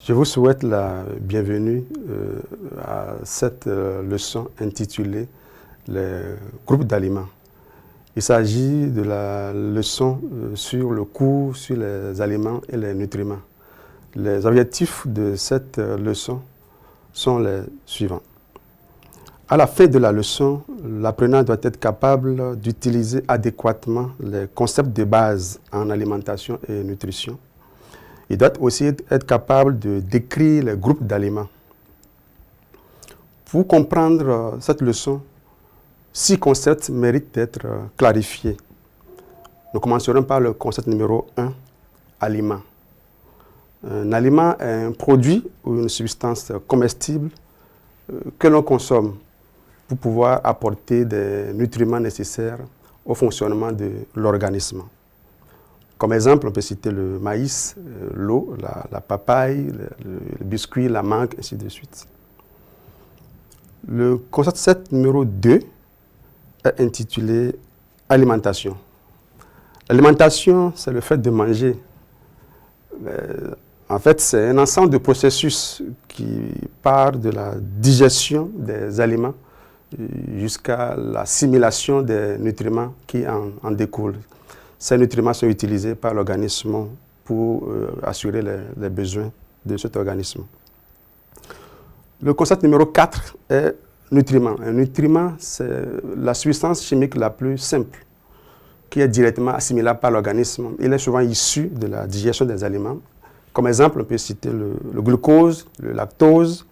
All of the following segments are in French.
Je vous souhaite la bienvenue à cette leçon intitulée « Les groupes d'aliments ». Il s'agit de la leçon sur le cours sur les aliments et les nutriments. Les objectifs de cette leçon sont les suivants. À la fin de la leçon, l'apprenant doit être capable d'utiliser adéquatement les concepts de base en alimentation et nutrition. Il doit aussi être capable de décrire les groupes d'aliments. Pour comprendre cette leçon, 6 concepts méritent d'être clarifiés. Nous commencerons par le concept numéro 1, aliment. Un aliment est un produit ou une substance comestible que l'on consomme pour pouvoir apporter des nutriments nécessaires au fonctionnement de l'organisme. Comme exemple, on peut citer le maïs, l'eau, la papaye, le biscuit, la mangue, ainsi de suite. Le concept numéro 2 est intitulé « Alimentation ». L'alimentation, c'est le fait de manger. En fait, c'est un ensemble de processus qui part de la digestion des aliments jusqu'à l'assimilation des nutriments qui en découlent. Ces nutriments sont utilisés par l'organisme pour assurer les besoins de cet organisme. Le concept numéro 4 est nutriment. Un nutriment, c'est la substance chimique la plus simple qui est directement assimilable par l'organisme. Il est souvent issu de la digestion des aliments. Comme exemple, on peut citer le glucose, le lactose,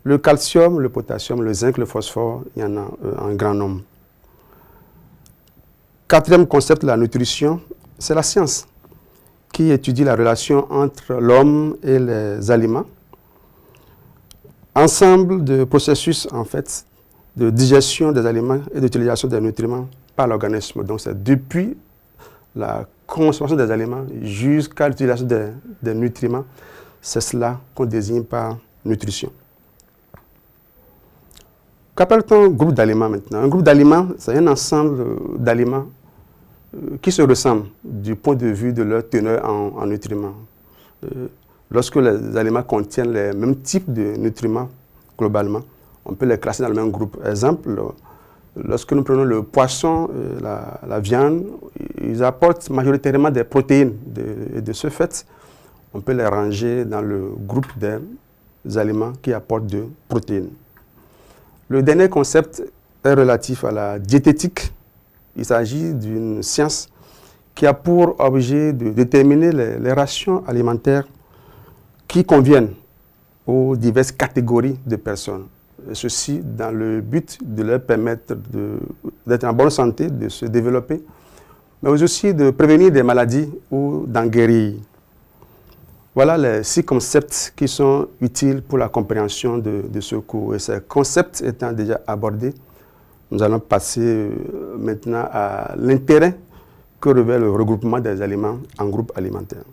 le calcium, le potassium, le zinc, le phosphore, il y en a un grand nombre. Quatrième concept de la nutrition, c'est la science qui étudie la relation entre l'homme et les aliments. Ensemble de processus, en fait, de digestion des aliments et d'utilisation des nutriments par l'organisme. Donc, c'est depuis la consommation des aliments jusqu'à l'utilisation des nutriments. C'est cela qu'on désigne par nutrition. Qu'appelle-t-on groupe d'aliments maintenant? Un groupe d'aliments, c'est un ensemble d'aliments qui se ressemblent du point de vue de leur teneur en nutriments. Lorsque les aliments contiennent les mêmes types de nutriments, globalement, on peut les classer dans le même groupe. Exemple, lorsque nous prenons le poisson, la viande, ils apportent majoritairement des protéines. Et de ce fait, on peut les ranger dans le groupe des aliments qui apportent de protéines. Le dernier concept est relatif à la diététique. Il s'agit d'une science qui a pour objet de déterminer les rations alimentaires qui conviennent aux diverses catégories de personnes. Et ceci dans le but de leur permettre d'être en bonne santé, de se développer, mais aussi de prévenir des maladies ou d'en guérir. Voilà les 6 concepts qui sont utiles pour la compréhension de ce cours. Et ces concepts étant déjà abordés, nous allons passer maintenant à l'intérêt que revêt le regroupement des aliments en groupes alimentaires.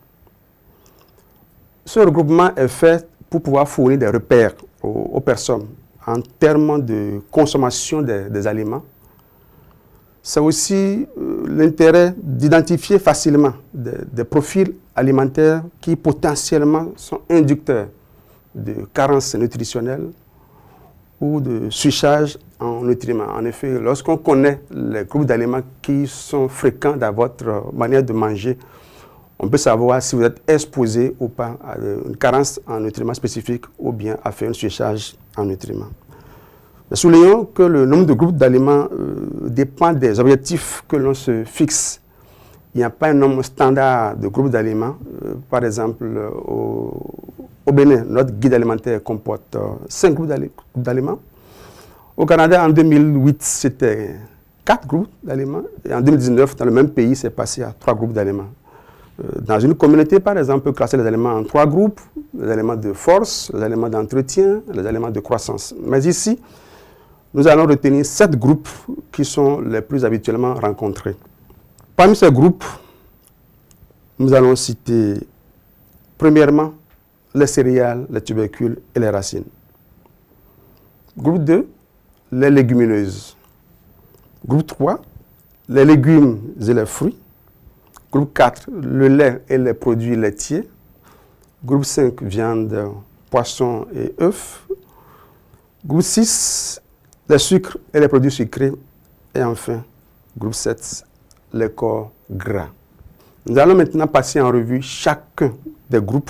Ce regroupement est fait pour pouvoir fournir des repères aux personnes en termes de consommation des aliments. C'est aussi l'intérêt d'identifier facilement des profils alimentaires qui potentiellement sont inducteurs de carences nutritionnelles ou de surcharge en nutriments. En effet, lorsqu'on connaît les groupes d'aliments qui sont fréquents dans votre manière de manger, on peut savoir si vous êtes exposé ou pas à une carence en nutriments spécifiques ou bien à faire une surcharge en nutriments. Mais soulignons que le nombre de groupes d'aliments dépend des objectifs que l'on se fixe. Il n'y a pas un nombre standard de groupes d'aliments. Par exemple, au Bénin, notre guide alimentaire comporte 5 groupes d'aliments. Au Canada, en 2008, c'était 4 groupes d'aliments. Et en 2019, dans le même pays, c'est passé à 3 groupes d'aliments. Dans une communauté, par exemple, on peut classer les aliments en 3 groupes. Les aliments de force, les aliments d'entretien, les aliments de croissance. Mais ici, nous allons retenir 7 groupes qui sont les plus habituellement rencontrés. Parmi ces groupes, nous allons citer, premièrement, les céréales, les tubercules et les racines. Groupe 2, les légumineuses. Groupe 3, les légumes et les fruits. Groupe 4, le lait et les produits laitiers. Groupe 5, viande, poisson et œufs. Groupe 6, les sucres et les produits sucrés. Et enfin, groupe 7, les corps gras. Nous allons maintenant passer en revue chacun des groupes.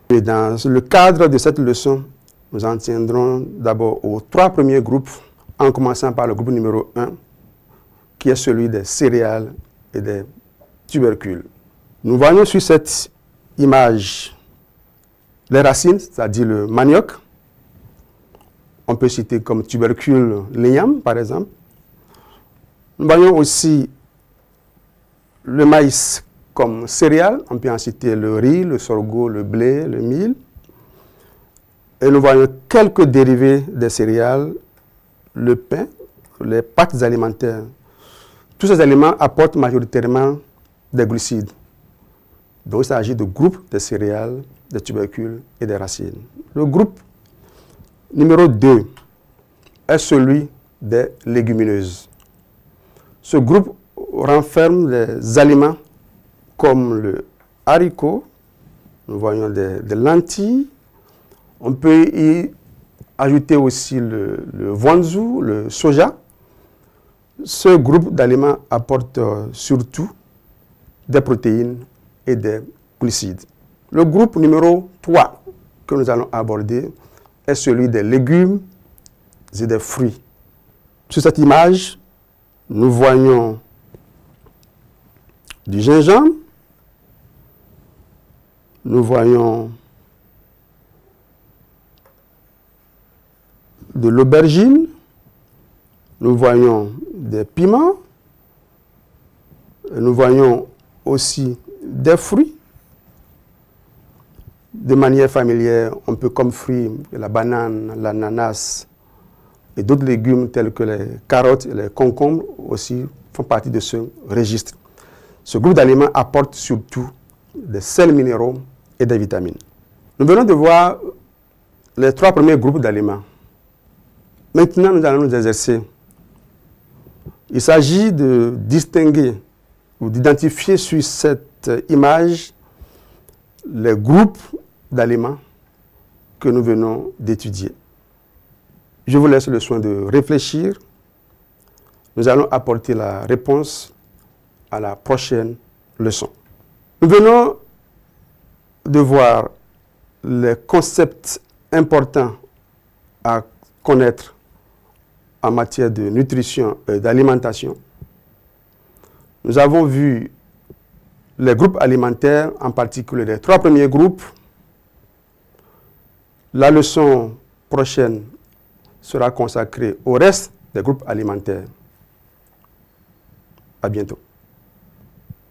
Et dans le cadre de cette leçon, nous en tiendrons d'abord aux 3 premiers groupes, en commençant par le groupe numéro 1, qui est celui des céréales et des tubercules. Nous voyons sur cette image les racines, c'est-à-dire le manioc. On peut citer comme tubercule l'igname, par exemple. Nous voyons aussi le maïs comme céréale. On peut en citer le riz, le sorgho, le blé, le mil. Et nous voyons quelques dérivés des céréales, le pain, les pâtes alimentaires. Tous ces aliments apportent majoritairement des glucides. Donc il s'agit de groupes de céréales, des tubercules et des racines. Le groupe numéro 2 est celui des légumineuses. Ce groupe renferme des aliments comme le haricot, nous voyons des lentilles. On peut y ajouter aussi le wanzu, le soja. Ce groupe d'aliments apporte surtout des protéines et des glucides. Le groupe numéro 3 que nous allons aborder est celui des légumes et des fruits. Sur cette image, nous voyons du gingembre, nous voyons de l'aubergine, nous voyons des piments, nous voyons aussi des fruits. De manière familière, on peut comme fruits la banane, l'ananas et d'autres légumes tels que les carottes et les concombres aussi font partie de ce registre. Ce groupe d'aliments apporte surtout des sels minéraux et des vitamines. Nous venons de voir les 3 premiers groupes d'aliments. Maintenant, nous allons nous exercer. Il s'agit de distinguer ou d'identifier sur cette image les groupes d'aliments que nous venons d'étudier. Je vous laisse le soin de réfléchir. Nous allons apporter la réponse à la prochaine leçon. Nous venons de voir les concepts importants à connaître en matière de nutrition et d'alimentation. Nous avons vu les groupes alimentaires, en particulier les 3 premiers groupes. La leçon prochaine sera consacrée au reste des groupes alimentaires. À bientôt.